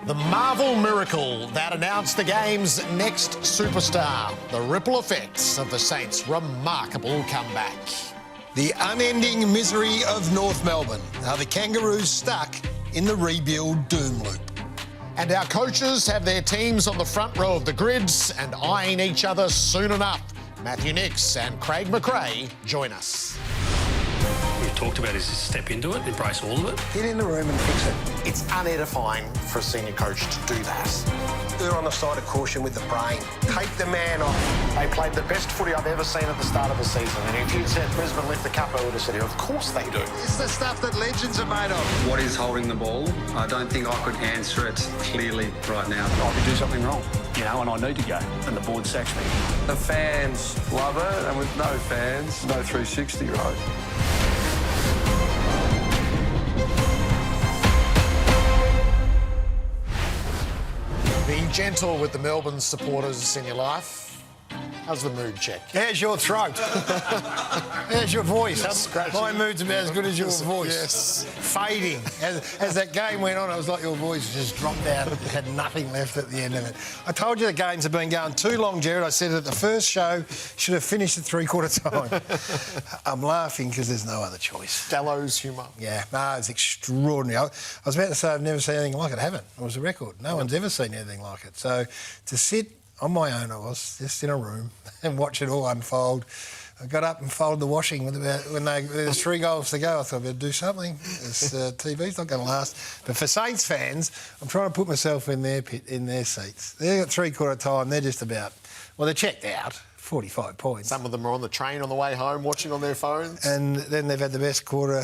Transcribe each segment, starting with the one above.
The Marvel miracle that announced the game's next superstar. The ripple effects of the Saints' remarkable comeback. The unending misery of North Melbourne. Are the Kangaroos stuck in the rebuild doom loop? And our coaches have their teams on the front row of the grids and eyeing each other soon enough. Matthew Nicks and Craig McRae join us. We've talked about is step into it, embrace all of it. Get in the room and fix it. It's unedifying for a senior coach to do that. They're on the side of caution with the brain. Take the man off. They played the best footy I've ever seen at the start of the season. And if you'd said Brisbane lift the cup, I would have said, of course they do. It's the stuff that legends are made of. What is holding the ball? I don't think I could answer it clearly right now. I could do something wrong, and I need to go, and the board sacks me. The fans love it, and with no fans, no 360, right? Be gentle with the Melbourne supporters in your life. How's the mood check? How's your throat? How's your voice? My mood's about as good as your voice. Yes. Fading. As that game went on, it was like your voice just dropped out. You had nothing left at the end of it. I told you the games have been going too long, Gerard. I said at the first show, should have finished at three-quarter time. I'm laughing because there's no other choice. Gallows humour. Yeah, no, it's extraordinary. I was about to say I've never seen anything like it. I haven't. It was a record. No one's ever seen anything like it. So to sit on my own, I was just in a room and watch it all unfold. I got up and folded the washing when there's 3 goals to go. I thought I'd better do something. This TV's not going to last. But for Saints fans, I'm trying to put myself in their seats. They've got three-quarter time. They're just about, well, they're checked out. 45 points. Some of them are on the train on the way home watching on their phones. And then they've had the best quarter.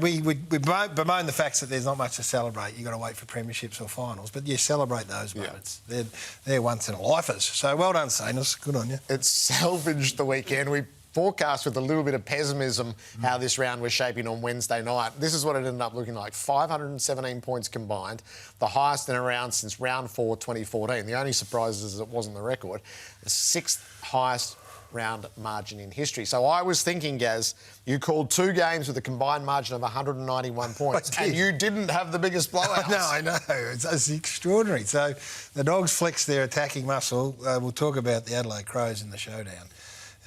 We bemoan the facts that there's not much to celebrate. You've got to wait for premierships or finals. But you celebrate those moments. Yeah. They're once-in-a-lifers. So well done, Saints. Good on you. It's salvaged the weekend. We forecast with a little bit of pessimism how this round was shaping on Wednesday night. This is what it ended up looking like. 517 points combined, the highest in a round since round 4, 2014. The only surprise is it wasn't the record. The 6th highest round margin in history. So I was thinking, Gaz, you called 2 games with a combined margin of 191 points and you didn't have the biggest blowouts. No, I know. It's extraordinary. So the Dogs flexed their attacking muscle. We'll talk about the Adelaide Crows in the showdown.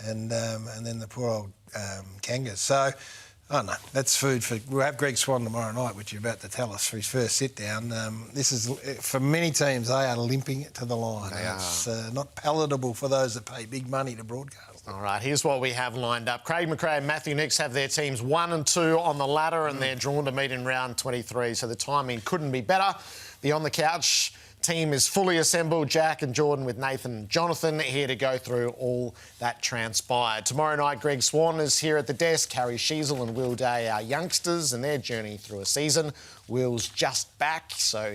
And then the poor old Kangas. So, I don't know, that's food for... We'll have Greg Swan tomorrow night, which you're about to tell us, for his first sit-down. This is, for many teams, they are limping to the line. It's not palatable for those that pay big money to broadcast. All right, here's what we have lined up. Craig McRae and Matthew Nicks have their teams 1 and 2 on the ladder and they're drawn to meet in round 23, so the timing couldn't be better. The On The Couch team is fully assembled. Jack and Jordan with Nathan and Jonathan here to go through all that transpired. Tomorrow night, Greg Swan is here at the desk. Harry Sheasel and Will Day, our youngsters, and their journey through a season. Will's just back, so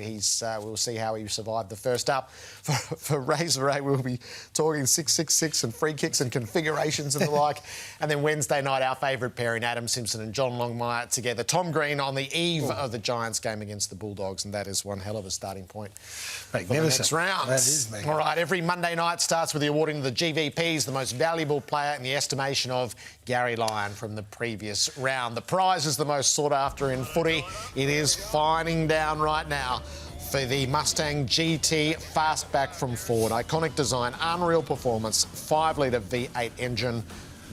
we'll see how he survived the first up. For Razor Ray, we'll be talking 666 and free kicks and configurations and the like. And then Wednesday night, our favourite pairing, Adam Simpson and John Longmire together. Tom Green on the eve of the Giants game against the Bulldogs, and that is one hell of a starting point for the next round. That is magnificent. All right, every Monday night starts with the awarding of the GVPs, the most valuable player in the estimation of Gary Lyon from the previous round. The prize is the most sought after in footy. It is finding down right now for the Mustang GT Fastback from Ford. Iconic design, unreal performance, 5-litre V8 engine,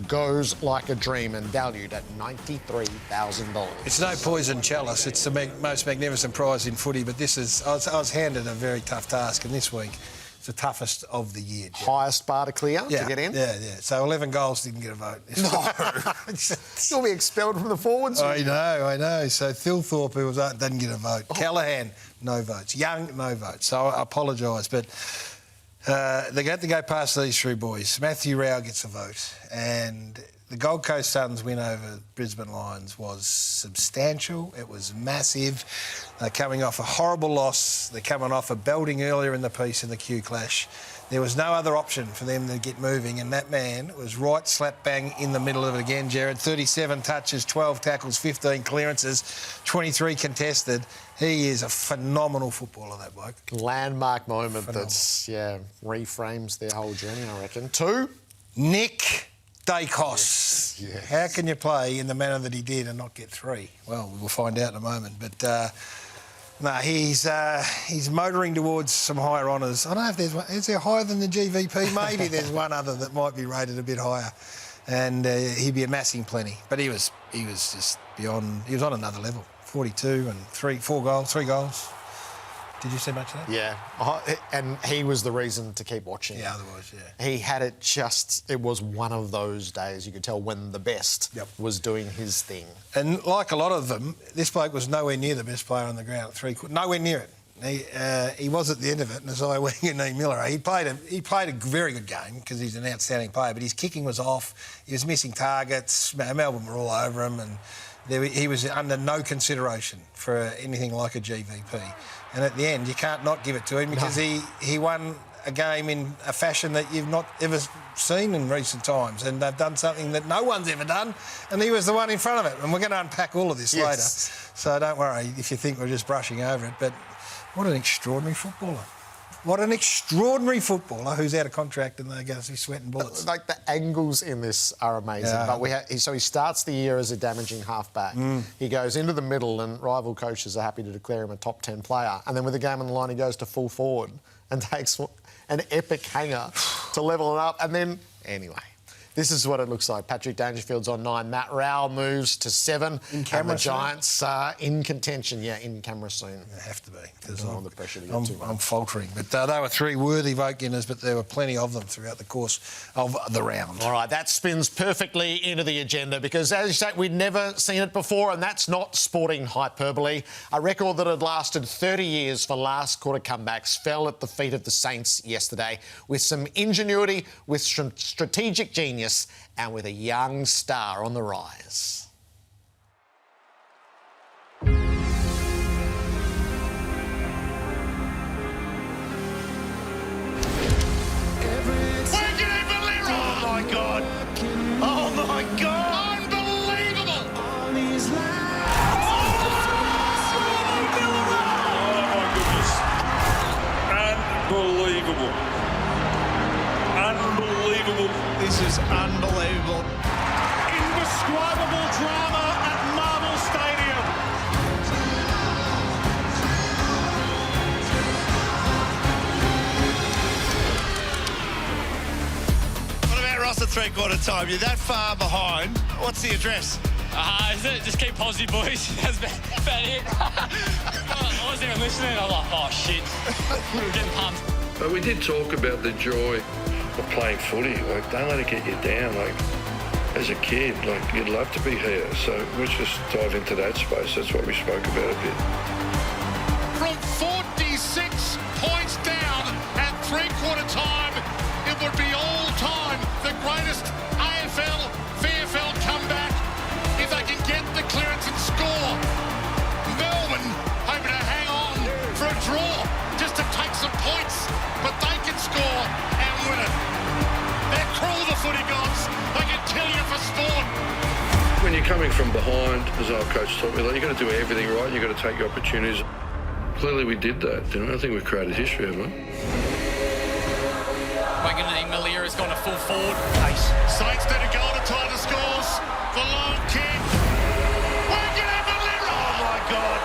goes like a dream and valued at $93,000. It's no poison chalice. It's the most magnificent prize in footy, but this is... I was handed a very tough task, and this week it's the toughest of the year. Jeff. Highest bar to clear to get in? Yeah. So 11 goals didn't get a vote. No. You'll be expelled from the forwards. I know. So Thilthorpe, who doesn't get a vote. Callaghan, no votes. Young, no votes. So I apologise, but they got to go past these 3 boys. Matthew Rao gets a vote, and the Gold Coast Suns win over Brisbane Lions was substantial. It was massive. They're coming off a horrible loss. They're coming off a belting earlier in the piece in the Q Clash. There was no other option for them to get moving, and that man was right slap bang in the middle of it again, Gerard. 37 touches, 12 tackles, 15 clearances, 23 contested. He is a phenomenal footballer, that bloke. Landmark moment that's, reframes their whole journey, I reckon. 2. Nick Dacos. Yes. How can you play in the manner that he did and not get 3? Well, we'll find out in a moment. But No, he's motoring towards some higher honours. I don't know if there's one. Is there higher than the GVP? Maybe there's one other that might be rated a bit higher, and he'd be amassing plenty. But he was just beyond. He was on another level. 42 and 3 goals. Did you see much of that? Yeah, and he was the reason to keep watching. Yeah, otherwise, yeah. He had it just... It was one of those days you could tell when the best was doing his thing. And like a lot of them, this bloke was nowhere near the best player on the ground at 3/4. Nowhere near it. He was at the end of it, and as I went in Miller, he played a very good game because he's an outstanding player, but his kicking was off. He was missing targets. Melbourne were all over him, and he was under no consideration for anything like a GVP. And at the end, you can't not give it to him because he won a game in a fashion that you've not ever seen in recent times, and they've done something that no one's ever done, and he was the one in front of it. And we're going to unpack all of this later, so don't worry if you think we're just brushing over it. But what an extraordinary footballer. What an extraordinary footballer who's out of contract and they're going to be sweating bullets. Like, the angles in this are amazing. Yeah. But so he starts the year as a damaging halfback. He goes into the middle and rival coaches are happy to declare him a top 10 player. And then with the game on the line, he goes to full forward and takes an epic hanger to level it up. And then, anyway... This is what it looks like. Patrick Dangerfield's on 9. Matt Rowell moves to 7. In camera and the Giants are in contention. Yeah, in camera soon. They have to be. Because I'm under pressure to get too much. I'm faltering. But they were 3 worthy vote getters, but there were plenty of them throughout the course of the round. All right, that spins perfectly into the agenda because, as you say, we'd never seen it before, and that's not sporting hyperbole. A record that had lasted 30 years for last quarter comebacks fell at the feet of the Saints yesterday with some ingenuity, with some strategic genius, and with a young star on the rise. Oh my God! Oh my God! Unbelievable! Oh my goodness! Unbelievable! Unbelievable! This is unbelievable. Indescribable drama at Marvel Stadium. What about Ross at 3/4 time? You're that far behind. What's the address? Just keep positive, boys. That's about it. I wasn't even listening. I was like, oh, shit. We were getting pumped. But we did talk about the joy of playing footy. Like, don't let it get you down. Like, as a kid, like, you'd love to be here. So let's just dive into that space. That's what we spoke about a bit. From 46 points down at 3/4 time, it would be all time the greatest AFL, VFL comeback if they can get the clearance and score. Melbourne hoping to hang on for a draw just to take some points, but they can score and win it. They're cruel, the footy gods. They can kill you for sport. When you're coming from behind, as our coach taught me, like, you've got to do everything right. You've got to take your opportunities. Clearly we did that. You know, I think we've created history, haven't we? Malia has gone to full forward. Saints need a goal to tie the scores. The long kick. Oh my God!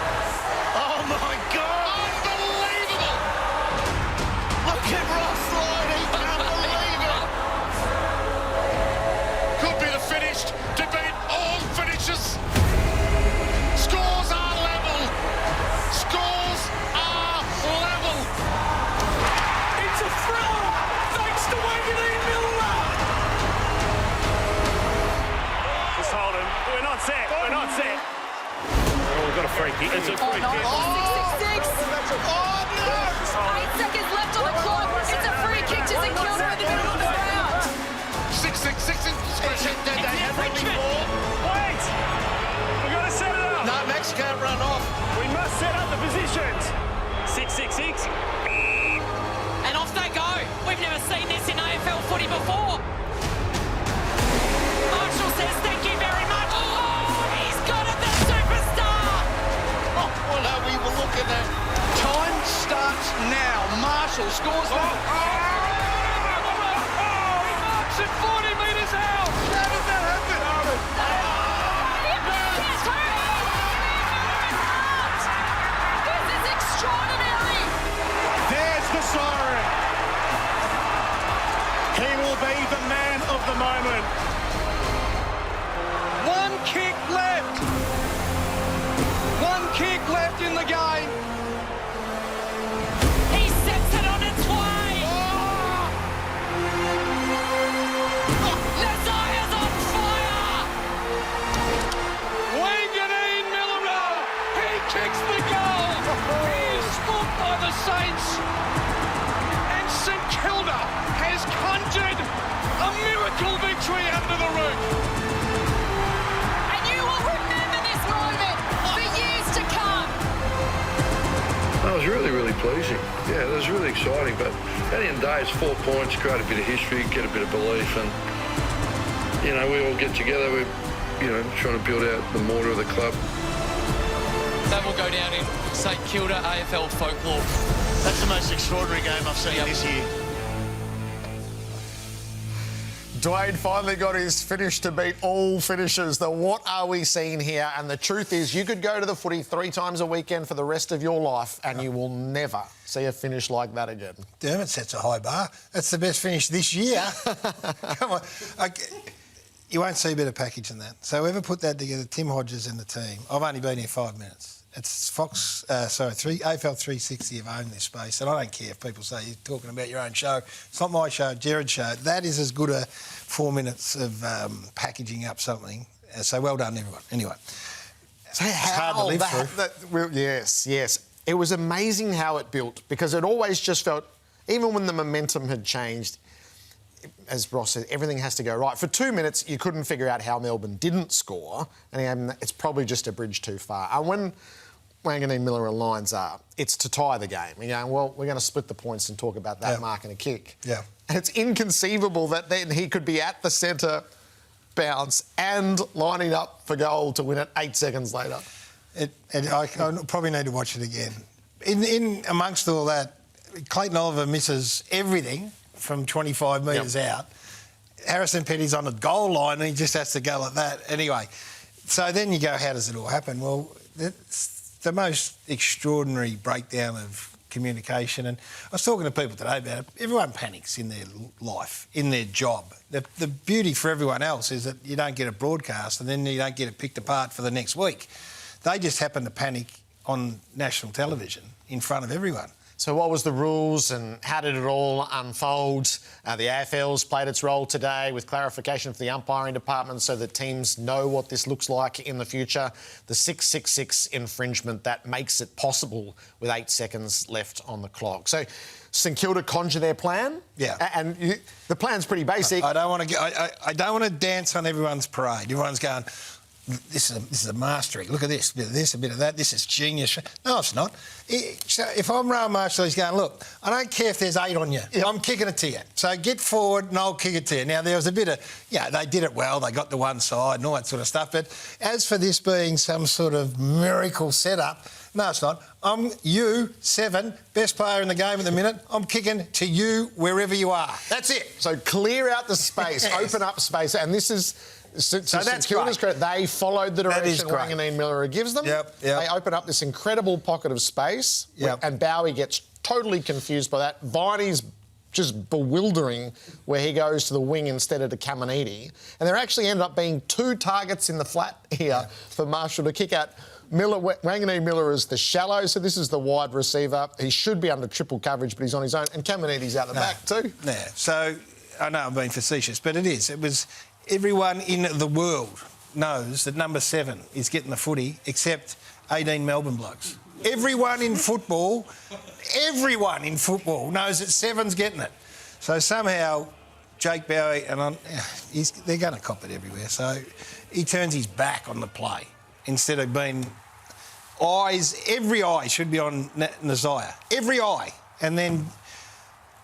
Oh my God! Unbelievable! Look at Ross Lloyd. He can't believe it. Could be the finish to beat all finishes. Scores are level. Scores are level. It's a thriller. Thanks to Wayne Miller. Just hold him. We're not set. We're not set. Oh, we've got a free kick. It's a free kick. 6-6-6. 8 seconds left on the clock. It's a free kick to St Kilda in the middle of the ground. 6-6-6 in They had one before. Wait! We've got to set it up. No, Max can't run off. We must set up the positions. 6-6-6. And off they go. We've never seen this in AFL footy before. Marshall says thank you very much. Oh, he's got it, the superstar. Oh, well, no, we will look at that. Time starts now. Marshall scores that. He marks it 40 metres out. How did that happen? This is are the Saints, and St Kilda has conjured a miracle victory under the roof. And you will remember this moment for years to come. That was really, really pleasing. Yeah, it was really exciting. But at the end of the day, it's 4 points, create a bit of history, get a bit of belief, and we all get together. We're trying to build out the mortar of the club. That will go down in St Kilda AFL folklore. That's the most extraordinary game I've seen this year. Dwayne finally got his finish to beat all finishers. The what are we seeing here? And the truth is, you could go to the footy 3 times a weekend for the rest of your life and you will never see a finish like that again. Dermot sets a high bar. That's the best finish this year. Come on. You won't see a better package than that. So whoever put that together, Tim Hodges and the team, I've only been here 5 minutes. It's AFL 360 have owned this space, and I don't care if people say you're talking about your own show. It's not my show, Gerard's show. That is as good a 4 minutes of packaging up something. So well done, everyone. Anyway, so it's hard to live through. Yes. It was amazing how it built, because it always just felt, even when the momentum had changed, as Ross said, everything has to go right. For 2 minutes, you couldn't figure out how Melbourne didn't score, and it's probably just a bridge too far. And when Wanganeen Miller lines up, it's to tie the game. We're going to split the points and talk about that mark and a kick. Yeah. And it's inconceivable that then he could be at the centre bounce and lining up for goal to win it 8 seconds later. I probably need to watch it again. In amongst all that, Clayton Oliver misses everything from 25 metres out. Harrison Petty's on the goal line and he just has to go like that. Anyway, so then you go, how does it all happen? Well, it's the most extraordinary breakdown of communication. And I was talking to people today about it. Everyone panics in their life, in their job. The beauty for everyone else is that you don't get a broadcast and then you don't get it picked apart for the next week. They just happen to panic on national television in front of everyone. So what was the rules and how did it all unfold? The AFL's played its role today with clarification for the umpiring department so that teams know what this looks like in the future. The 666 infringement that makes it possible with 8 seconds left on the clock. So St Kilda conjure their plan. Yeah. And the plan's pretty basic. I don't want to dance on everyone's parade. Everyone's going, this is a mastery. Look at this, a bit of this, a bit of that. This is genius. No, it's not. So if I'm Rowan Marshall, he's going, look, I don't care if there's 8 on you. Yep. I'm kicking it to you. So get forward and I'll kick it to you. Now, there was a bit of, they did it well. They got to one side and all that sort of stuff. But as for this being some sort of miracle setup, no, it's not. I'm you, 7, best player in the game at the minute. I'm kicking to you wherever you are. That's it. So clear out the space, open up space. And this is... So that's Kilda's credit. They followed the direction Wanganeen Miller gives them. Yep. They open up this incredible pocket of space, and Bowie gets totally confused by that. Viney's just bewildering where he goes to the wing instead of to Caminiti. And there actually ended up being 2 targets in the flat here for Marshall to kick at. Wanganeen Miller is the shallow, so this is the wide receiver. He should be under triple coverage, but he's on his own. And Caminiti's out the back too. Yeah, so I know I'm being facetious, but it is. It was... Everyone in the world knows that number 7 is getting the footy except 18 Melbourne blokes. Everyone in football knows that 7's getting it. So somehow Jake Bowie, and they're going to cop it everywhere, so he turns his back on the play instead of being eyes. Every eye should be on Nazaya. Every eye. And then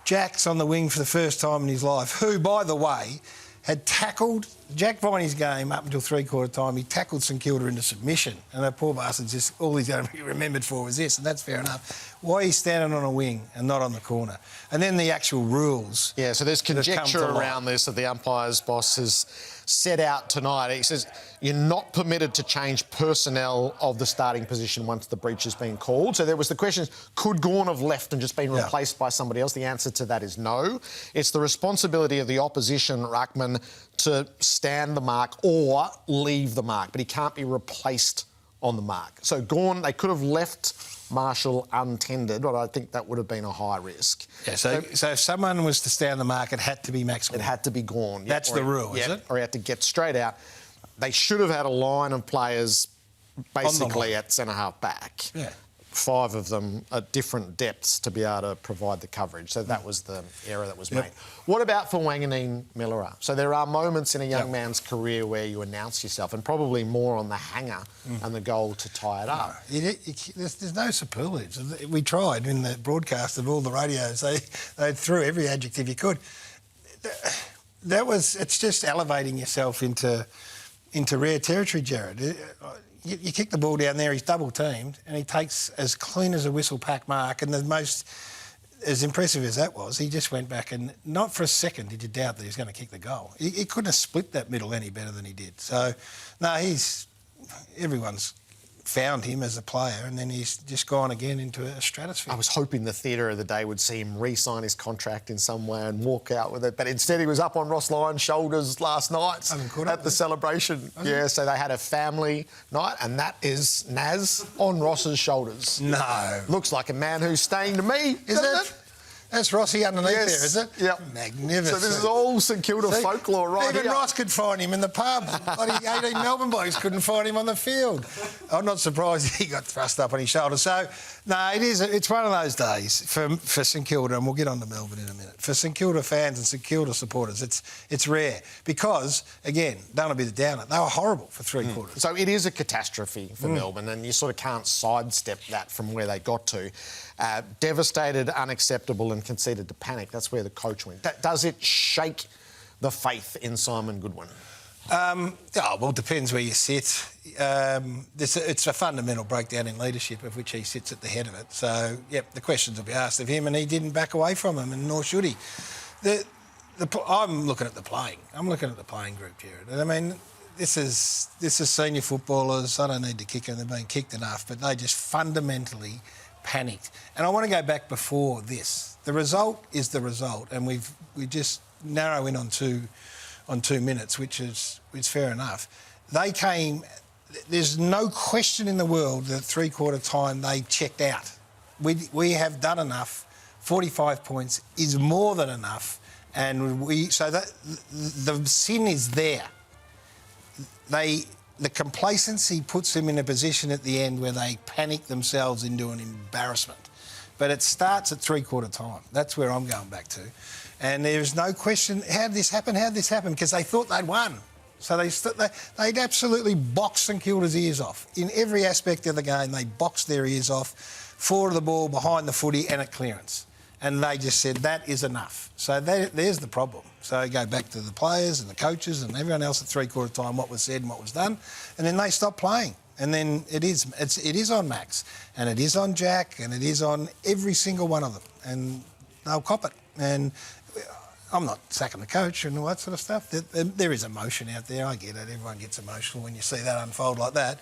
Jack's on the wing for the first time in his life, who, by the way, had tackled Jack Viney's game up until 3/4 time. He tackled St Kilda into submission. And that poor bastard just, all he's going to be remembered for was this, and that's fair enough. Why he's standing on a wing and not on the corner. And then the actual rules. Yeah, so there's conjecture around this that the umpire's boss has set out tonight. He says you're not permitted to change personnel of the starting position once the breach has been called. So there was the question, could Gawn have left and just been replaced by somebody else? The answer to that is no. It's the responsibility of the opposition ruckman to stand the mark or leave the mark, but he can't be replaced on the mark. So Gawn, they could have left Marshall untended, but I think that would have been a high risk. Yeah, so if someone was to stand the mark, it had to be Max Gawn. It had to be Gawn. That's the rule, is it? Or he had to get straight out. They should have had a line of players basically at centre-half back. Yeah. 5 of them at different depths to be able to provide the coverage. So that was the error that was made. What about for Wanganeen Millera? So there are moments in a young man's career where you announce yourself, and probably more on the hanger and the goal to tie it up. There's no superlatives. We tried in the broadcast of all the radios. They threw every adjective you could. It's just elevating yourself into rare territory, Gerard. You kick the ball down there, he's double teamed, and he takes as clean as a whistle pack mark. And as impressive as that was, he just went back and not for a second did you doubt that he was going to kick the goal. He couldn't have split that middle any better than he did. So, no, everyone's found him as a player, and then he's just gone again into a stratosphere. I was hoping the theatre of the day would see him re-sign his contract in some way and walk out with it, but instead he was up on Ross Lyon's shoulders last night at the celebration. So they had a family night, and that is NAS on Ross's shoulders. No. Looks like a man who's staying to me, doesn't it? That's Rossi underneath there, is it? Yep. Magnificent. So this is all St Kilda folklore right even here. Even Ross could find him in the pub. Bloody 18 Melbourne boys couldn't find him on the field. I'm not surprised he got thrust up on his shoulder. So, no, it's one of those days for St Kilda, and we'll get on to Melbourne in a minute. For St Kilda fans and St Kilda supporters, it's rare because, again, don't want to be the downer, they were horrible for 3 quarters. So it is a catastrophe for Melbourne, and you sort of can't sidestep that from where they got to. Devastated, unacceptable, and conceded to panic. That's where the coach went. Does it shake the faith in Simon Goodwin? Well, it depends where you sit. It's a fundamental breakdown in leadership, of which he sits at the head of it. So, the questions will be asked of him, and he didn't back away from them, and nor should he. I'm looking at the playing. I'm looking at the playing group, Gerard. And I mean, this is senior footballers. I don't need to kick them. They've been kicked enough, but they just fundamentally panicked. And I want to go back before this. The result is the result, and we just narrow in on 2 minutes, which is fair enough. They came. There's no question in the world that 3/4 time they checked out. We have done enough. 45 points is more than enough, and so that the sin is there. The complacency puts them in a position at the end where they panic themselves into an embarrassment. But it starts at 3/4 time. That's where I'm going back to. And there's no question, how did this happen? Because they thought they'd won. So they'd absolutely boxed St Kilda's ears off. In every aspect of the game, they boxed their ears off, forward of the ball, behind the footy, and at clearance. And they just said, that is enough. So there's the problem. So go back to the players and the coaches and everyone else at 3/4 time, what was said and what was done. And then they stopped playing. And then it is on Max, and it is on Jack, and it is on every single one of them. And they'll cop it. And I'm not sacking the coach and all that sort of stuff. There is emotion out there. I get it. Everyone gets emotional when you see that unfold like that.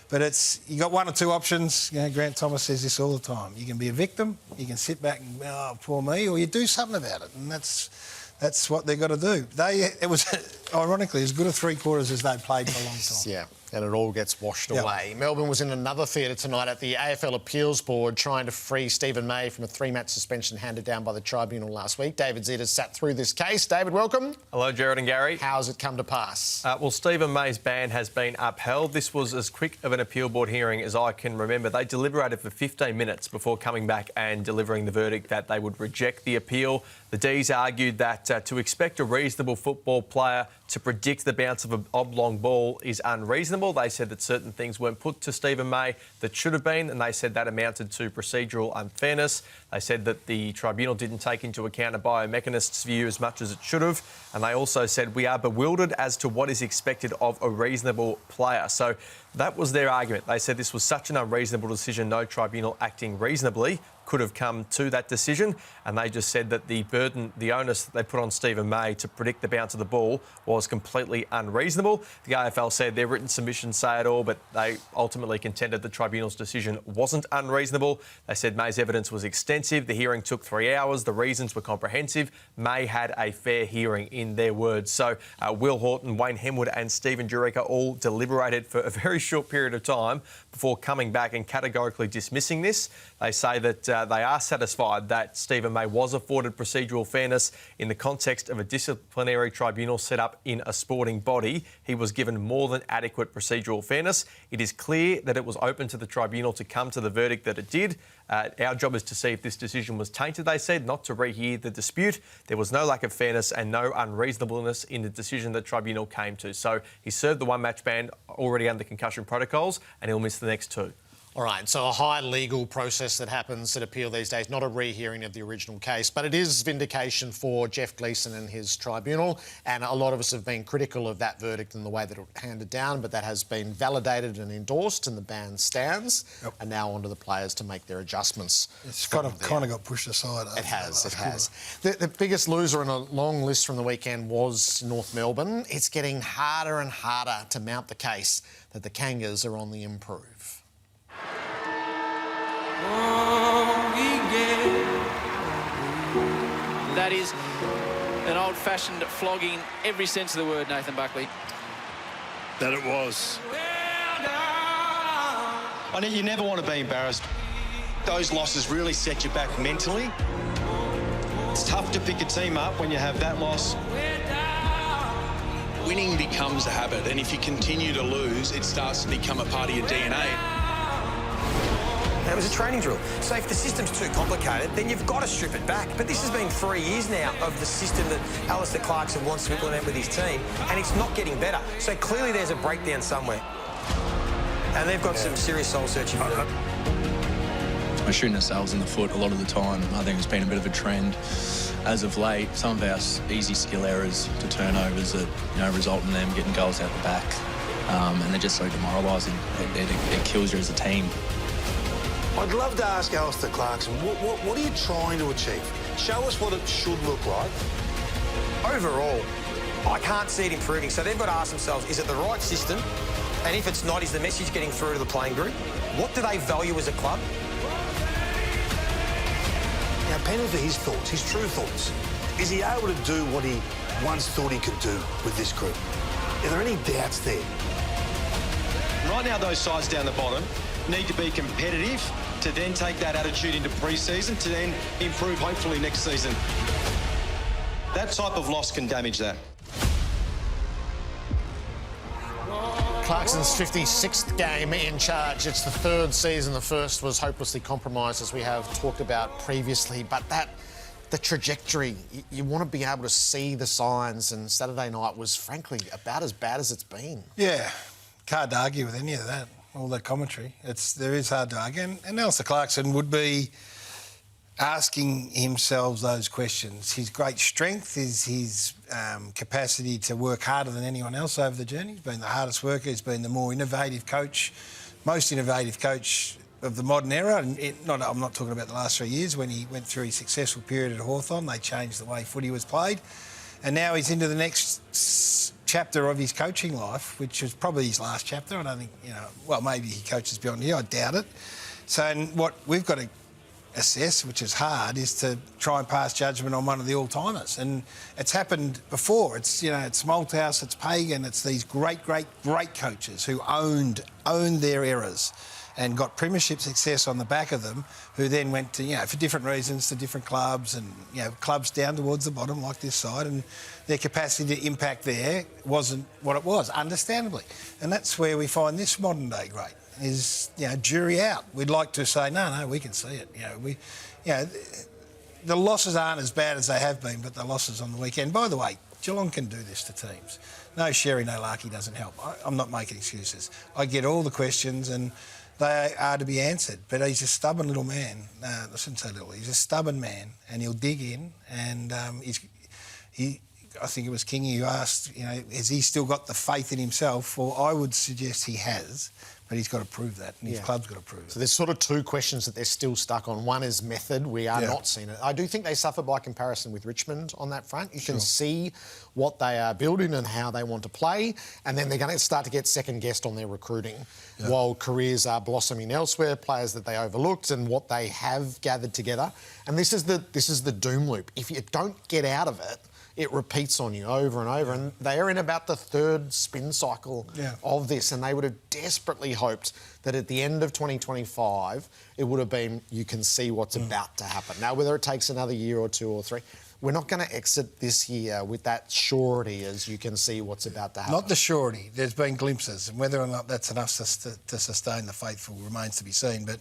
But you got 1 or 2 options. You know, Grant Thomas says this all the time. You can be a victim, you can sit back and, oh, poor me, or you do something about it. And that's what they've got to do. It was, ironically, as good a 3/4 as they've played for a long time. Yeah, and it all gets washed away. Melbourne was in another theatre tonight at the AFL Appeals Board trying to free Stephen May from a 3-match suspension handed down by the tribunal last week. David Zeta sat through this case. David, welcome. Hello, Gerard and Garry. How has it come to pass? Well, Stephen May's ban has been upheld. This was as quick of an appeal board hearing as I can remember. They deliberated for 15 minutes before coming back and delivering the verdict that they would reject the appeal. The D's argued that to expect a reasonable football player to predict the bounce of an oblong ball is unreasonable. They said that certain things weren't put to Stephen May that should have been, and they said that amounted to procedural unfairness. They said that the tribunal didn't take into account a biomechanist's view as much as it should have, and they also said we are bewildered as to what is expected of a reasonable player. So that was their argument. They said this was such an unreasonable decision, no tribunal acting reasonably could have come to that decision, and they just said that the burden, the onus that they put on Stephen May to predict the bounce of the ball was completely unreasonable. The AFL said their written submissions say it all, but they ultimately contended the tribunal's decision wasn't unreasonable. They said May's evidence was extensive. The hearing took 3 hours. The reasons were comprehensive. May had a fair hearing, in their words. So Will Horton, Wayne Hemwood and Stephen Jureka all deliberated for a very short period of time before coming back and categorically dismissing this. They say that they are satisfied that Stephen May was afforded procedural fairness in the context of a disciplinary tribunal set up in a sporting body. He was given more than adequate procedural fairness. It is clear that it was open to the tribunal to come to the verdict that it did. Our job is to see if this decision was tainted, they said, not to rehear the dispute. There was no lack of fairness and no unreasonableness in the decision the tribunal came to. So he served the one-match ban already under concussion protocols and he'll miss the next 2. All right, so a high legal process that happens at appeal these days, not a rehearing of the original case, but it is vindication for Jeff Gleeson and his tribunal, and a lot of us have been critical of that verdict and the way that it was handed down, but that has been validated and endorsed and the ban stands, and now on to the players to make their adjustments. It's kind of got pushed aside. It has. The biggest loser in a long list from the weekend was North Melbourne. It's getting harder and harder to mount the case that the Kangas are on the improve. That is an old-fashioned flogging, every sense of the word, Nathan Buckley. That it was. I know you never want to be embarrassed. Those losses really set you back mentally. It's tough to pick a team up when you have that loss. Winning becomes a habit, and if you continue to lose, it starts to become a part of your DNA. It was a training drill. So if the system's too complicated, then you've got to strip it back. But this has been 3 years now of the system that Alistair Clarkson wants to implement with his team, and it's not getting better. So clearly there's a breakdown somewhere. And they've got some serious soul-searching to do. We're shooting ourselves in the foot a lot of the time. I think it's been a bit of a trend as of late. Some of our easy skill errors to turnovers that result in them getting goals out the back, and they're just so demoralising. It kills you as a team. I'd love to ask Alistair Clarkson, what are you trying to achieve? Show us what it should look like. Overall, I can't see it improving. So they've got to ask themselves, is it the right system? And if it's not, is the message getting through to the playing group? What do they value as a club? Now, penny for his thoughts, his true thoughts. Is he able to do what he once thought he could do with this group? Are there any doubts there? Right now, those sides down the bottom need to be competitive to then take that attitude into pre-season to then improve, hopefully, next season. That type of loss can damage that. Clarkson's 56th game in charge. It's the 3rd season. The first was hopelessly compromised, as we have talked about previously. But the trajectory, you want to be able to see the signs, and Saturday night was, frankly, about as bad as it's been. Yeah, can't argue with any of that. All that commentary. There is hard to argue. And Alistair Clarkson would be asking himself those questions. His great strength is his capacity to work harder than anyone else over the journey. He's been the hardest worker. He's been the more innovative coach, most innovative coach of the modern era. And I'm not talking about the last 3 years when he went through his successful period at Hawthorn. They changed the way footy was played. And now he's into the next chapter of his coaching life, which is probably his last chapter. I don't think, well, maybe he coaches beyond here. I doubt it. So what we've got to assess, which is hard, is to try and pass judgment on one of the all-timers. And it's happened before. It's Malthouse, it's Pagan, it's these great coaches who owned their eras and got premiership success on the back of them, who then went to, for different reasons, to different clubs and, clubs down towards the bottom like this side, and their capacity to impact there wasn't what it was, understandably. And that's where we find this modern-day great, is, jury out. We'd like to say, no, we can see it. The losses aren't as bad as they have been, but the losses on the weekend. By the way, Geelong can do this to teams. No Sherry, no Larky doesn't help. I'm not making excuses. I get all the questions and they are to be answered. But he's a stubborn little man. I shouldn't say little. He's a stubborn man, and he'll dig in. And I think it was Kingy who asked, has he still got the faith in himself? Well, I would suggest he has, but he's got to prove that, and his club's got to prove it. So there's sort of 2 questions that they're still stuck on. One is method. We are not seeing it. I do think they suffer by comparison with Richmond on that front. You can see what they are building and how they want to play, and then they're going to start to get second-guessed on their recruiting while careers are blossoming elsewhere, players that they overlooked and what they have gathered together. And this is the doom loop. If you don't get out of it, it repeats on you over and over. And they are in about the third spin cycle of this, and they would have desperately hoped that at the end of 2025, it would have been, you can see what's about to happen. Now, whether it takes another year or 2 or 3, we're not going to exit this year with that surety as you can see what's about to happen. Not the surety. There's been glimpses, and whether or not that's enough to sustain the faithful remains to be seen. But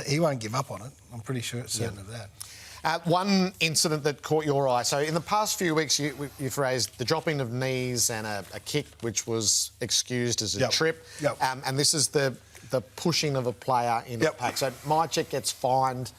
he won't give up on it. I'm pretty certain of that. One incident that caught your eye. So in the past few weeks, you've raised the dropping of knees and a kick, which was excused as a trip. And this is the pushing of a player in a pack. So Mychek gets fined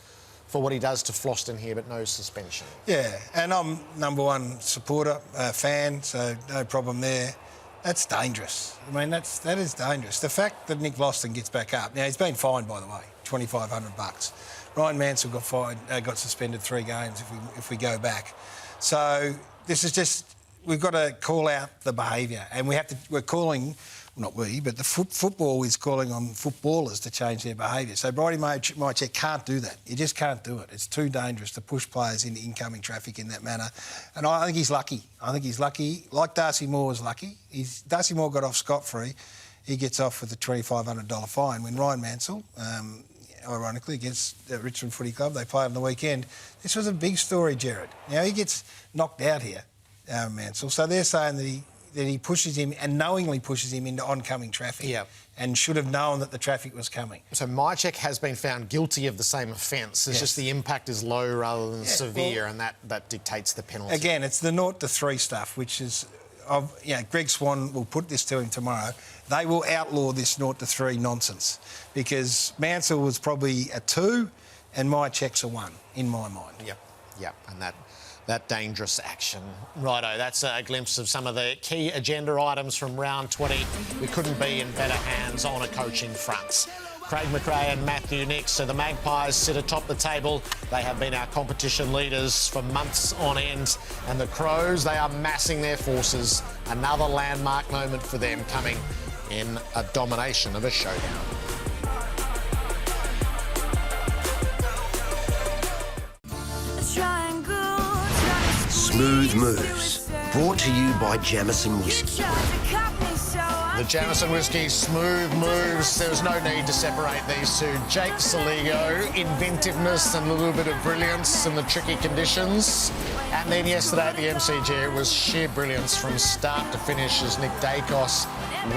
for what he does to Floston here, but no suspension. Yeah, and I'm number one supporter, fan, so no problem there. That's dangerous. I mean, that is dangerous. The fact that Nick Floston gets back up, now he's been fined, by the way, $2,500. Ryan Mansell got suspended 3 games if we go back. So this is just, we've got to call out the behaviour, and we're calling. Not we, but the football is calling on footballers to change their behaviour. So Brodie Mychek can't do that. You just can't do it. It's too dangerous to push players into incoming traffic in that manner. And I think he's lucky. Like Darcy Moore was lucky. Darcy Moore got off scot-free. He gets off with a $2,500 fine. When Ryan Mansell, ironically, against Richmond Footy Club, they played on the weekend. This was a big story, Gerard. Now, he gets knocked out here, Mansell. So they're saying that he pushes him and knowingly pushes him into oncoming traffic and should have known that the traffic was coming. So Mychek has been found guilty of the same offence. It's just the impact is low rather than severe, and that dictates the penalty. Again, it's the 0 to 3 stuff, which is... Greg Swan will put this to him tomorrow. They will outlaw this 0 to 3 nonsense because Mansell was probably a 2 and Mychek's a 1, in my mind. Yep, and that dangerous action. Righto, that's a glimpse of some of the key agenda items from round 20. We couldn't be in better hands on a coaching front. Craig McRae and Matthew Nix. So the Magpies sit atop the table. They have been our competition leaders for months on end. And the Crows, they are massing their forces. Another landmark moment for them coming in a domination of a showdown. Smooth Moves, brought to you by Jamison Whiskey. The Jamison Whiskey Smooth Moves. There's no need to separate these two. Jake Saligo, inventiveness and a little bit of brilliance in the tricky conditions. And then yesterday at the MCG, it was sheer brilliance from start to finish as Nick Dacos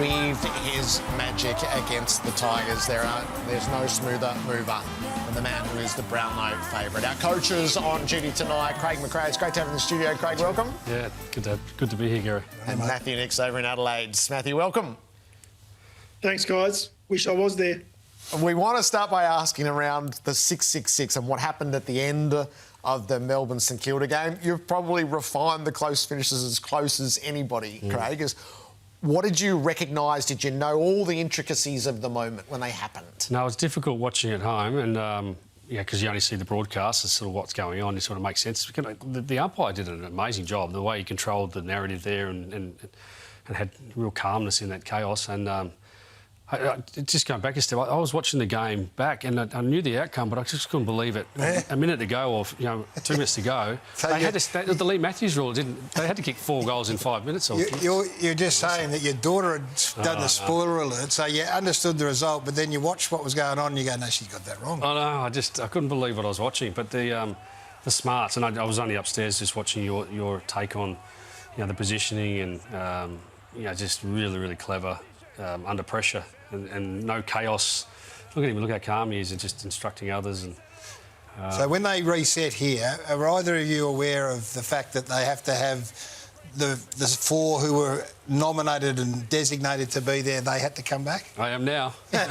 weaved his magic against the Tigers. There's no smoother mover than the man who is the Brownlow favourite. Our coaches on duty tonight, Craig McRae. It's great to have you in the studio. Craig, welcome. Yeah, good to be here, Gary. And Matthew Nix over in Adelaide. Matthew, welcome. Thanks, guys. Wish I was there. We want to start by asking around the 6-6-6 and what happened at the end of the Melbourne St Kilda game. You've probably refined the close finishes as close as anybody, Craig. What did you recognise? Did you know all the intricacies of the moment when they happened? No, it's difficult watching at home, and because you only see the broadcast and sort of what's going on. It sort of makes sense. The umpire did an amazing job. The way he controlled the narrative there and had real calmness in that chaos. And just going back a step, I was watching the game back and I knew the outcome, but I just couldn't believe it. A minute to go, or 2 minutes to go, they had to, the Lee Matthews rule they had to kick 4 goals in 5 minutes. You're just saying that your daughter had done the spoiler alert, so you understood the result, but then you watched what was going on and you go, no, she's got that wrong. I know, I couldn't believe what I was watching. But the smarts, and I was only upstairs just watching your take on the positioning and just really, really clever under pressure. And no chaos. Look at him, look how calm he is and just instructing others. And so when they reset here, are either of you aware of the fact that they have to have the 4 who were nominated and designated to be there, they had to come back? I am now. And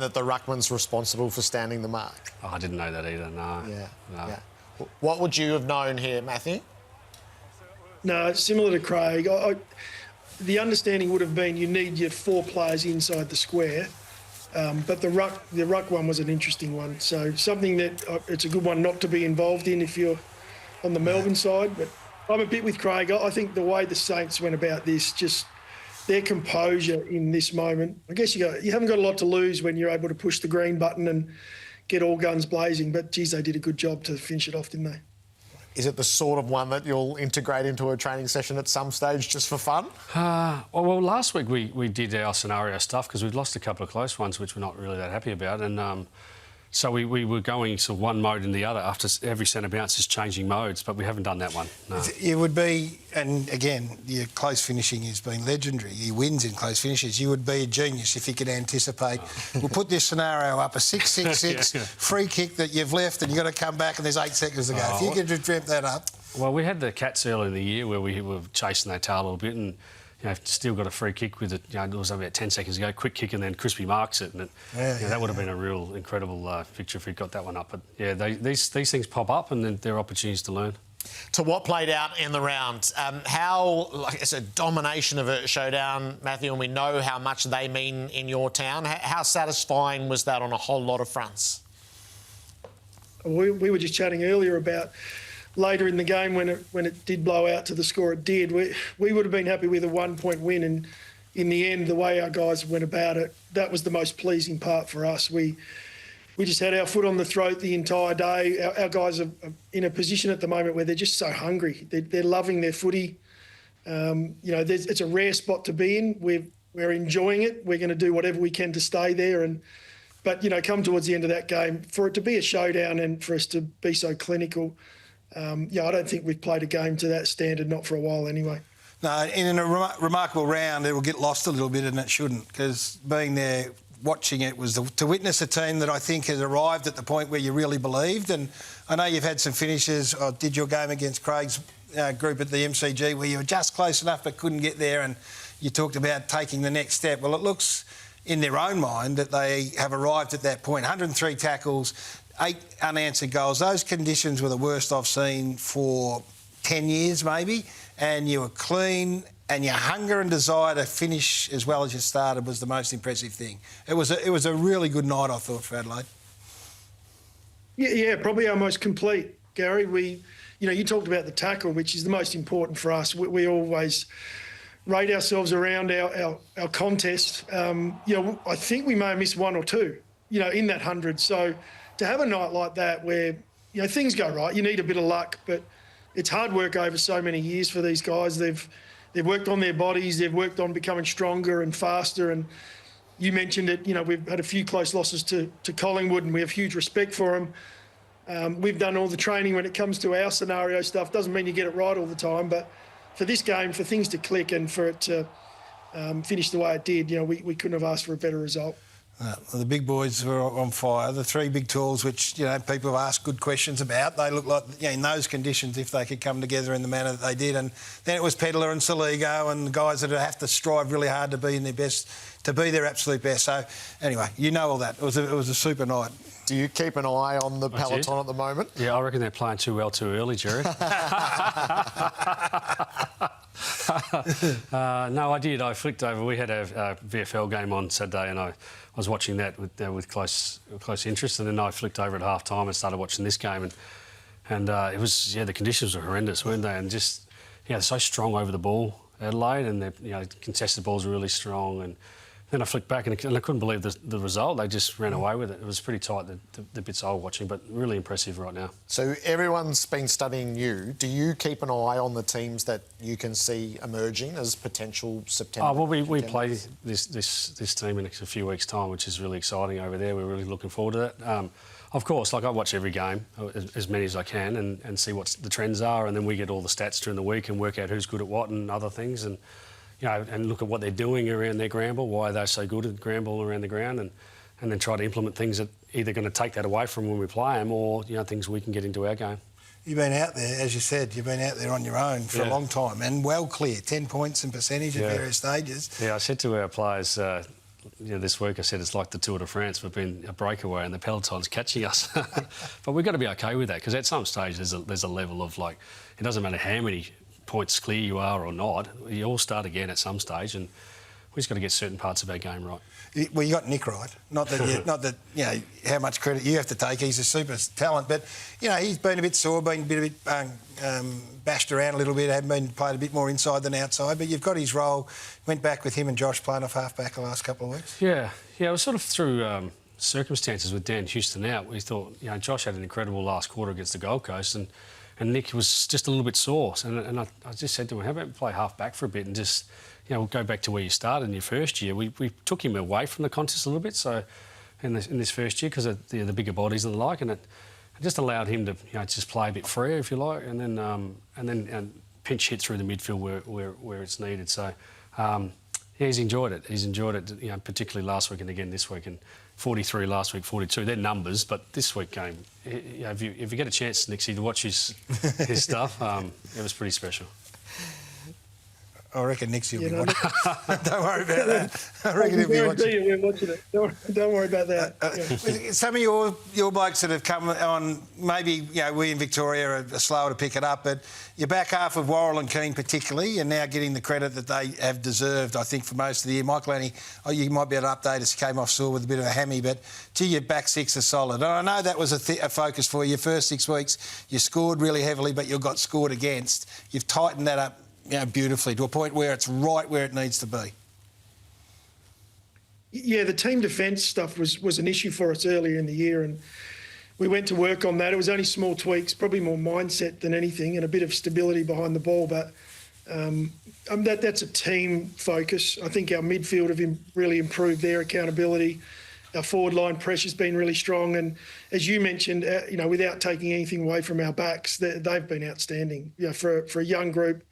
that the ruckman's responsible for standing the mark? Oh, I didn't know that either, no. Yeah. What would you have known here, Matthew? No, similar to Craig. The understanding would have been you need your 4 players inside the square, but the ruck one was an interesting one. So something that it's a good one not to be involved in if you're on the Melbourne side. But I'm a bit with Craig. I think the way the Saints went about this, just their composure in this moment. I guess you haven't got a lot to lose when you're able to push the green button and get all guns blazing. But geez, they did a good job to finish it off, didn't they? Is it the sort of one that you'll integrate into a training session at some stage just for fun? Well, last week we did our scenario stuff because we'd lost a couple of close ones, which we're not really that happy about. And so we were going sort of one mode and the other after every centre bounce is changing modes, but we haven't done that one. No. It would be, and again, your close finishing has been legendary. Your wins in close finishes. You would be a genius if you could anticipate. We'll put this scenario up, a 6-6-6 free kick that you've left and you've got to come back and there's 8 seconds to go. If you could have dreamt that up. Well, we had the Cats early in the year where we were chasing their tail a little bit and still got a free kick with it. It was about 10 seconds ago, quick kick, and then Crispy marks it, and that would have been a real incredible picture if we got that one up. But yeah, these things pop up, and then they're opportunities to learn. To what played out in the round, how, like it's a domination of a showdown, Matthew, and we know how much they mean in your town. How satisfying was that on a whole lot of fronts? We were just chatting earlier about later in the game when it did blow out to the score it did. We would have been happy with a 1-point win, and in the end, the way our guys went about it, that was the most pleasing part for us. We just had our foot on the throat the entire day. Our guys are in a position at the moment where they're just so hungry. They're loving their footy. It's a rare spot to be in. We're enjoying it. We're going to do whatever we can to stay there. But come towards the end of that game, for it to be a showdown and for us to be so clinical, I don't think we've played a game to that standard, not for a while anyway. No, in a remarkable round, it will get lost a little bit, and it shouldn't, because being there, watching it, was to witness a team that I think has arrived at the point where you really believed. And I know you've had some finishes. I did your game against Craig's group at the MCG where you were just close enough but couldn't get there, and you talked about taking the next step. Well, it looks in their own mind that they have arrived at that point. 103 tackles, 8 unanswered goals. Those conditions were the worst I've seen for 10 years maybe, and you were clean, and your hunger and desire to finish as well as you started was the most impressive thing. It was a really good night, I thought, for Adelaide. Yeah, probably our most complete, Gary. You talked about the tackle, which is the most important for us. We always rate ourselves around our contest. I think we may have missed 1 or 2, in that 100. So to have a night like that where, things go right, you need a bit of luck, but it's hard work over so many years for these guys. They've worked on their bodies, they've worked on becoming stronger and faster, and you mentioned it, we've had a few close losses to Collingwood, and we have huge respect for them. We've done all the training when it comes to our scenario stuff. Doesn't mean you get it right all the time, but for this game, for things to click and for it to finish the way it did, we couldn't have asked for a better result. The big boys were on fire. The 3 big tools, which people have asked good questions about, they look like in those conditions, if they could come together in the manner that they did. And then it was Pedler and Saligo and guys that have to strive really hard to be in their best, to be their absolute best. So anyway, all that. It was a super night. Do you keep an eye on the peloton at the moment? Yeah, I reckon they're playing too well too early, Gerard. No, I did. I flicked over. We had a VFL game on Saturday, and I was watching that with close interest. And then I flicked over at half time and started watching this game, and it was the conditions were horrendous, weren't they? And just they're so strong over the ball, Adelaide, and contested balls are really strong. And then I flicked back and I couldn't believe the result. They just ran away with it. It was pretty tight, the bits I was watching, but really impressive right now. So everyone's been studying you. Do you keep an eye on the teams that you can see emerging as potential September? Oh, well, we play this team in a few weeks' time, which is really exciting over there. We're really looking forward to that. Of course, I watch every game, as many as I can, and see what the trends are, and then we get all the stats during the week and work out who's good at what and other things, and look at what they're doing around their Gramble, why they're so good at Gramble around the ground, and then try to implement things that either going to take that away from when we play them or things we can get into our game. You've been out there, as you said, you've been out there on your own for a long time and well clear, 10 points and percentage at various stages. Yeah, I said to our players this week, I said it's like the Tour de France. We've been a breakaway and the peloton's catching us. But we've got to be OK with that, because at some stage there's a level of it doesn't matter how many points clear you are or not, you all start again at some stage, and we just got to get certain parts of our game right. Well, you got Nick right. Not that how much credit you have to take. He's a super talent, but he's been a bit sore, been a bit bashed around a little bit, played a bit more inside than outside. But you've got his role. Went back with him and Josh playing off half-back the last couple of weeks. Yeah, it was sort of through circumstances with Dan Houston out. We thought Josh had an incredible last quarter against the Gold Coast, and Nick was just a little bit sore. And I just said to him, how about we play half-back for a bit and just, we'll go back to where you started in your first year. We took him away from the contest a little bit, so in this first year, because of the bigger bodies and the like, and it just allowed him to just play a bit freer, if you like, and then pinch hit through the midfield where it's needed. So he's enjoyed it. He's enjoyed it, particularly last week and again this week. And 43 last week, 42. They're numbers, but this week game, if you get a chance, Nixie, to watch his stuff, it was pretty special. I reckon Nixie will be watching it. Don't worry about that. I reckon he'll be watching it. We're watching it. Don't worry about that. Some of your blokes that have come on, maybe we in Victoria are slower to pick it up, but your back half of Worrell and Keane particularly, and now getting the credit that they have deserved, I think, for most of the year. Michael Annie, you might be able to update us. Came off sore with a bit of a hammy, but your back six are solid. And I know that was a focus for you. First 6 weeks, you scored really heavily, but you got scored against. You've tightened that up beautifully to a point where it's right where it needs to be. Yeah, the team defence stuff was an issue for us earlier in the year, and we went to work on that. It was only small tweaks, probably more mindset than anything, and a bit of stability behind the ball. But that's a team focus. I think our midfield have really improved their accountability. Our forward line pressure's been really strong, and as you mentioned, without taking anything away from our backs, they've been outstanding. For a young group.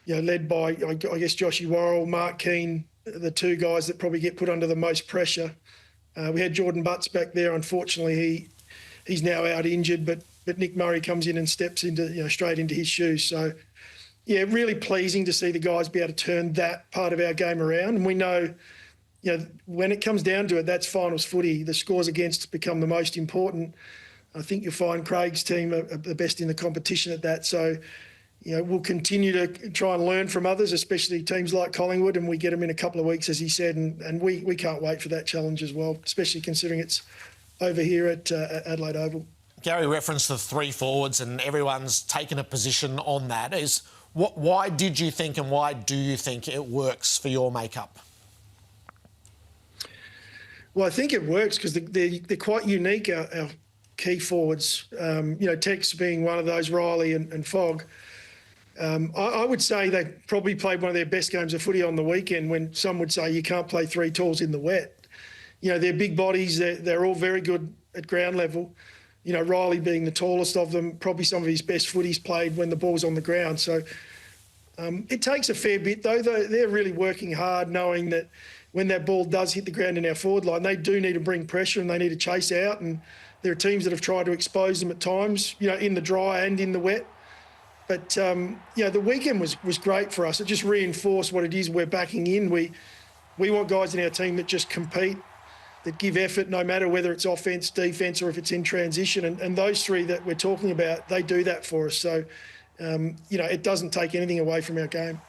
Led by, I guess, Joshy Worrell, Mark Keane, the two guys that probably get put under the most pressure. We had Jordan Butts back there. Unfortunately, he's now out injured, but Nick Murray comes in and steps into straight into his shoes. So, really pleasing to see the guys be able to turn that part of our game around. And we know, when it comes down to it, that's finals footy. The scores against become the most important. I think you'll find Craig's team are the best in the competition at that. So, we'll continue to try and learn from others, especially teams like Collingwood, and we get them in a couple of weeks, as he said, and we can't wait for that challenge as well, especially considering it's over here at Adelaide Oval. Gary referenced the three forwards, and everyone's taken a position on that. Why did you think and why do you think it works for your makeup? Well, I think it works because they're quite unique, our key forwards. Tex being one of those, Riley and Fogg. I would say they probably played one of their best games of footy on the weekend, when some would say you can't play three talls in the wet. They're big bodies. They're all very good at ground level. Riley being the tallest of them, probably some of his best footy's played when the ball's on the ground. So it takes a fair bit, though. They're really working hard, knowing that when that ball does hit the ground in our forward line, they do need to bring pressure and they need to chase out. And there are teams that have tried to expose them at times, in the dry and in the wet. But, the weekend was great for us. It just reinforced what it is we're backing in. We want guys in our team that just compete, that give effort, no matter whether it's offence, defence, or if it's in transition. And those three that we're talking about, they do that for us. So, it doesn't take anything away from our game.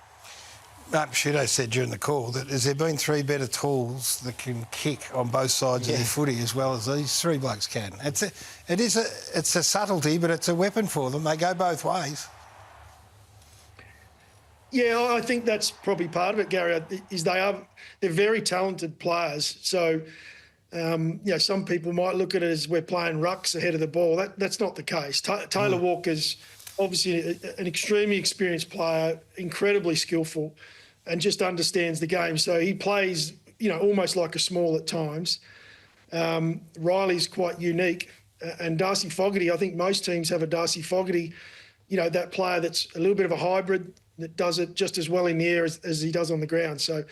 Mark Picciuto said during the call that has there been three better tools that can kick on both sides of the footy as well as these three blokes can. It's a subtlety, but it's a weapon for them. They go both ways. Yeah, I think that's probably part of it, Gary, is they're very talented players. So, some people might look at it as we're playing rucks ahead of the ball. That's not the case. Taylor Walker's obviously an extremely experienced player, incredibly skillful, and just understands the game. So he plays, almost like a small at times. Riley's quite unique. And Darcy Fogarty, I think most teams have a Darcy Fogarty, that player that's a little bit of a hybrid, that does it just as well in the air as he does on the ground. So,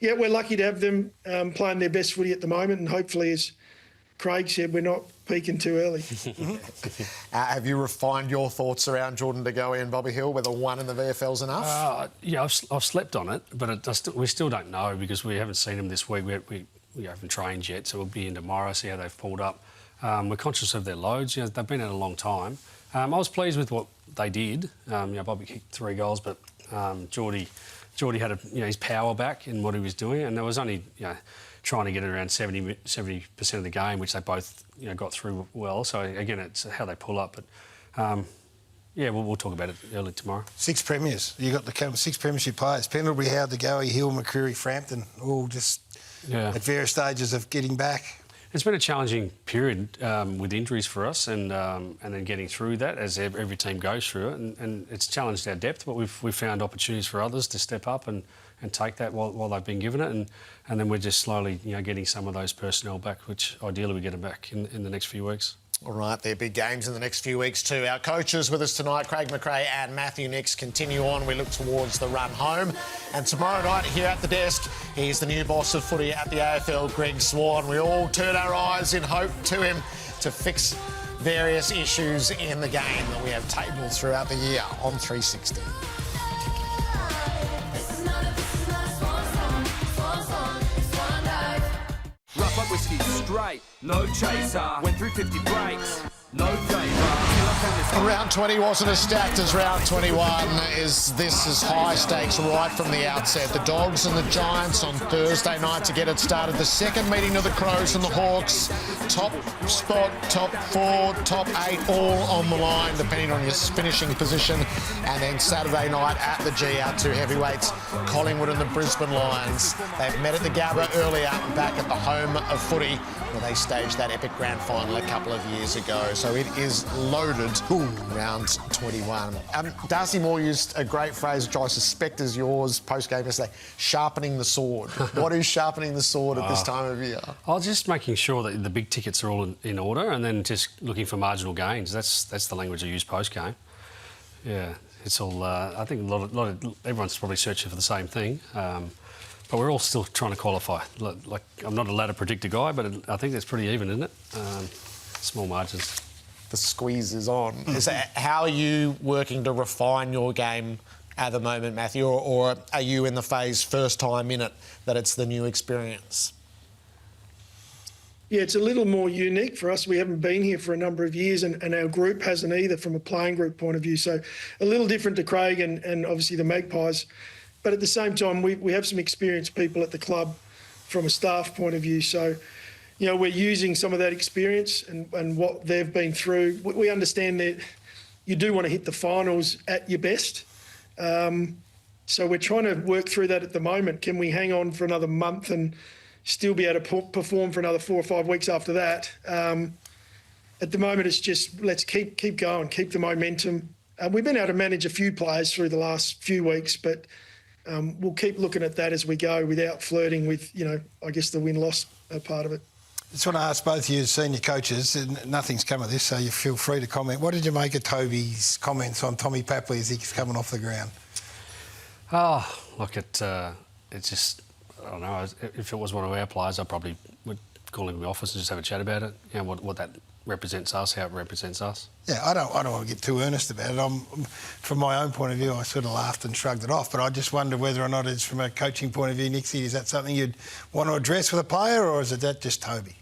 we're lucky to have them playing their best footy at the moment, and hopefully, as Craig said, we're not peaking too early. Have you refined your thoughts around Jordan De Goey and Bobby Hill, whether one in the VFL's enough? I've slept on it, but we still don't know because we haven't seen them this week. We haven't trained yet, so we'll be in tomorrow, see how they've pulled up. We're conscious of their loads. They've been out a long time. I was pleased with what they did. Bobby kicked 3 goals, but Geordie had his power back in what he was doing, and there was only trying to get it around 70% of the game, which they both got through well. So again, it's how they pull up. But we'll talk about it early tomorrow. 6 premiers. You got the 6 premiership players: Pendlebury, Howard, De Goey, Hill, McCreary, Frampton, all just at various stages of getting back. It's been a challenging period with injuries for us, and then getting through that as every team goes through it, and it's challenged our depth. But we've found opportunities for others to step up and take that while they've been given it, and then we're just slowly getting some of those personnel back, which ideally we get them back in the next few weeks. All right, there are big games in the next few weeks too. Our coaches with us tonight, Craig McRae and Matthew Nicks, continue on. We look towards the run home. And tomorrow night here at the desk, he's the new boss of footy at the AFL, Greg Swan. We all turn our eyes in hope to him to fix various issues in the game that we have tabled throughout the year on 360. Rough up whiskey, straight, no chaser. Went through 50 breaks, no favour. Round 20 wasn't as stacked as round 21. This is high stakes right from the outset. The Dogs and the Giants on Thursday night to get it started. The second meeting of the Crows and the Hawks. Top spot, top 4, top 8, all on the line, depending on your finishing position. And then Saturday night at the G, our two heavyweights, Collingwood and the Brisbane Lions. They've met at the Gabba earlier, back at the home of footy, where they staged that epic grand final a couple of years ago. So it is loaded. Round 21. Darcy Moore used a great phrase, which I suspect is yours post-game yesterday, sharpening the sword. What is sharpening the sword at this time of year? Just making sure that the big tickets are all in order, and then just looking for marginal gains. That's the language I use post-game. Yeah, it's all. I think a lot of everyone's probably searching for the same thing, but we're all still trying to qualify. Like I'm not a ladder predictor guy, but I think that's pretty even, isn't it? Small margins. The squeeze is on. How are you working to refine your game at the moment, Matthew, or are you in the phase first time in it that it's the new experience? Yeah, it's a little more unique for us. We haven't been here for a number of years, and our group hasn't either from a playing group point of view. So a little different to Craig and obviously the Magpies. But at the same time, we have some experienced people at the club from a staff point of view. So, we're using some of that experience and what they've been through. We understand that you do want to hit the finals at your best. So we're trying to work through that at the moment. Can we hang on for another month and still be able to perform for another 4 or 5 weeks after that? At the moment, it's just let's keep going, keep the momentum. We've been able to manage a few players through the last few weeks, but we'll keep looking at that as we go without flirting with, I guess the win-loss part of it. I just want to ask both of you as senior coaches, and nothing's come of this, so you feel free to comment. What did you make of Toby's comments on Tommy Papley as he's coming off the ground? Look, it's just, I don't know, if it was one of our players, I probably would call him in the office and just have a chat about it, what that represents us, how it represents us. Yeah, I don't want to get too earnest about it. From my own point of view, I sort of laughed and shrugged it off, but I just wonder whether or not it's from a coaching point of view, Nixie, is that something you'd want to address with a player, or is that just Toby?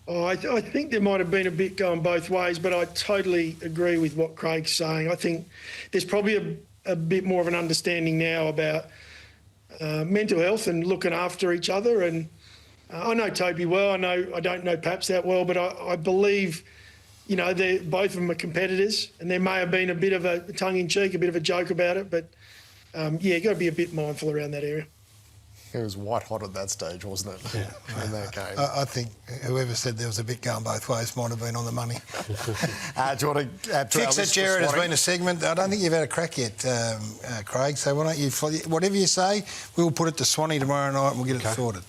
I think there might have been a bit going both ways, but I totally agree with what Craig's saying. I think there's probably a bit more of an understanding now about mental health and looking after each other. And I know Toby well. I don't know Paps that well, but I believe, both of them are competitors, and there may have been a bit of a tongue-in-cheek, a bit of a joke about it. But you've got to be a bit mindful around that area. It was white hot at that stage, wasn't it? Yeah. In that game. I think whoever said there was a bit going both ways might have been on the money. Do you want to add to Fix It, Gerard has been a segment. I don't think you've had a crack yet, Craig, so why don't you... Whatever you say, we'll put it to Swanee tomorrow night and we'll get it sorted.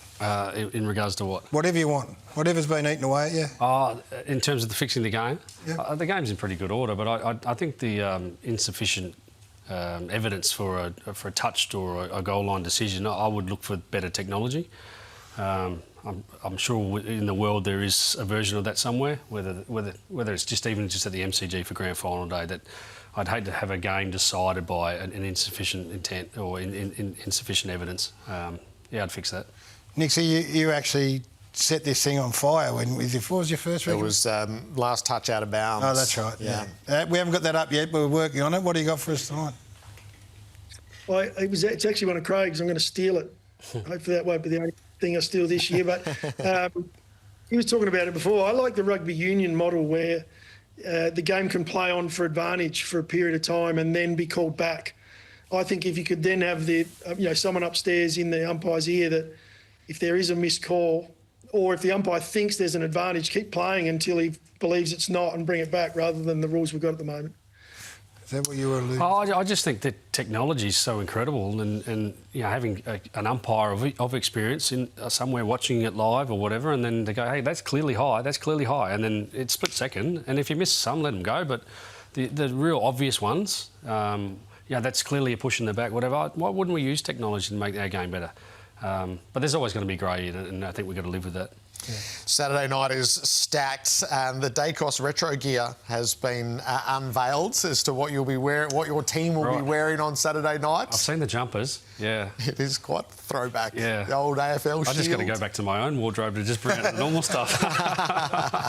In regards to what? Whatever you want. Whatever's been eaten away at you. In terms of fixing the game? Yeah. The game's in pretty good order, but I think the insufficient... evidence for a touched or a goal line decision, I would look for better technology. I'm sure in the world there is a version of that somewhere, whether it's just even at the MCG for grand final day, that I'd hate to have a game decided by an insufficient intent or insufficient evidence. I'd fix that. Nixie, you actually set this thing on fire what was your first record? It was last touch out of bounds. Oh, that's right, yeah. We haven't got that up yet, but we're working on it. What do you got for us tonight? Well, it's actually one of Craig's. I'm going to steal it. Hopefully that won't be the only thing I steal this year, but he was talking about it before. I like the rugby union model where the game can play on for advantage for a period of time and then be called back. I think if you could then have someone upstairs in the umpire's ear that if there is a missed call, or if the umpire thinks there's an advantage, keep playing until he believes it's not and bring it back rather than the rules we've got at the moment. Is that what you were alluding to? I just think that technology is so incredible, and having an umpire of experience in somewhere watching it live or whatever, and then they go, hey, that's clearly high, and then it's split second, and if you miss some, let them go, but the real obvious ones, that's clearly a push in the back, whatever. Why wouldn't we use technology to make our game better? But there's always going to be grey, and I think we've got to live with that. Yeah. Saturday night is stacked, and the Dacos retro gear has been unveiled as to what you'll be wearing, what your team will be wearing on Saturday night. I've seen the jumpers. Yeah, it is quite throwback. Yeah, the old AFL shield. I just got to go back to my own wardrobe to just bring out the normal stuff.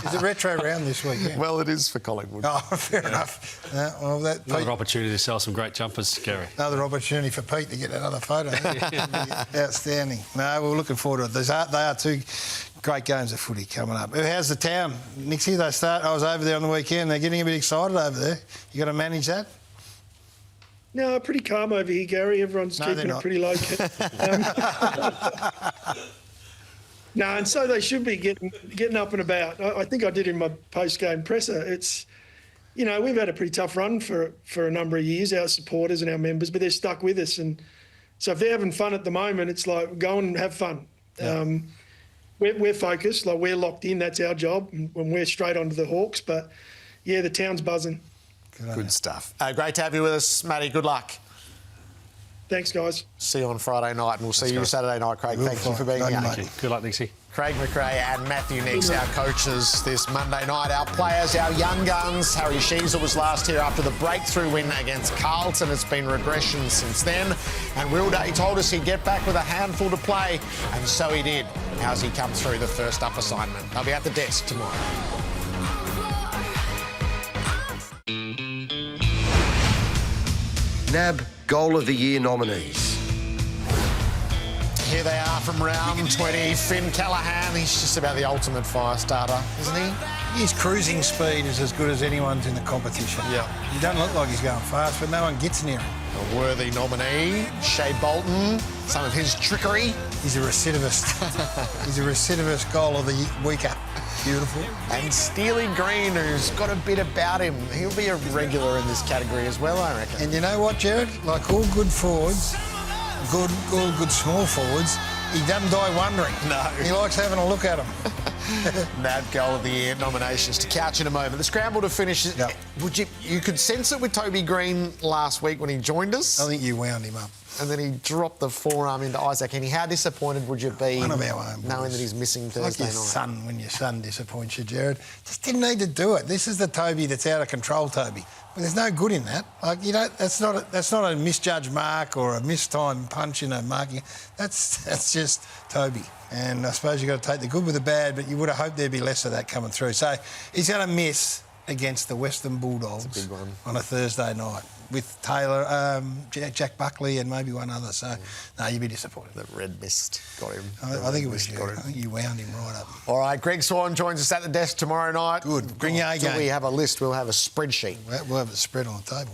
Is it retro round this weekend? Well, it is for Collingwood. Oh, fair enough. Another opportunity to sell some great jumpers, Gary. Another opportunity for Pete to get another photo. Outstanding. No, we're looking forward to it. They are two great games of footy coming up. How's the town? Nixie, I was over there on the weekend. They're getting a bit excited over there. You got to manage that? No, pretty calm over here, Gary. Everyone's keeping it pretty low. No, and so they should be getting up and about. I think I did in my post-game presser. It's, we've had a pretty tough run for a number of years, our supporters and our members, but they're stuck with us. And so if they're having fun at the moment, it's like, go and have fun. Yeah. We're focused, like we're locked in. That's our job, and we're straight onto the Hawks. But yeah, the town's buzzing. Good stuff. Great to have you with us, Matty. Good luck. Thanks, guys. See you on Friday night, and we'll see you Saturday night, Craig. Thank you for being here. Thank you. Good luck, Nixie. Craig McRae and Matthew Nix, our coaches this Monday night. Our players, our young guns. Harry Sheezer was last here after the breakthrough win against Carlton. It's been regression since then. And Will Day told us he'd get back with a handful to play, and so he did. How's he come through the first up assignment? They'll be at the desk tomorrow. NAB Goal of the Year nominees. Here they are from round 20. Finn Callaghan, he's just about the ultimate fire starter, isn't he? His cruising speed is as good as anyone's in the competition. Yeah. He doesn't look like he's going fast, but no one gets near him. A worthy nominee, Shea Bolton, some of his trickery. He's a recidivist. He's a recidivist goal of the weeker. Beautiful. And Steely Green, who's got a bit about him. He'll be a regular in this category as well, I reckon. And you know what, Gerard? Like all good forwards, good small forwards, he doesn't die wondering. No. He likes having a look at him. NAB Goal of the Year nominations to couch in a moment. The scramble to finish. Yep. You could sense it with Toby Green last week when he joined us. I think you wound him up. And then he dropped the forearm into Isaac. And how disappointed would you be one of our own knowing that he's missing Thursday like your night? Son, when your son disappoints you, Gerard. Just didn't need to do it. This is the Toby that's out of control, Toby. But there's no good in that. Like, that's not a misjudged mark or a mistimed punch in a marking. That's just Toby. And I suppose you've got to take the good with the bad, but you would have hoped there'd be less of that coming through. So he's going to miss against the Western Bulldogs big one. On a Thursday night with Taylor, Jack Buckley and maybe one other. So, no, you'd be disappointed. The red mist got him. I think it was you. I think you wound him right up. All right, Greg Swan joins us at the desk tomorrow night. Good. Bring your A game. Until we have a list, we'll have a spreadsheet. We'll have a spread on the table.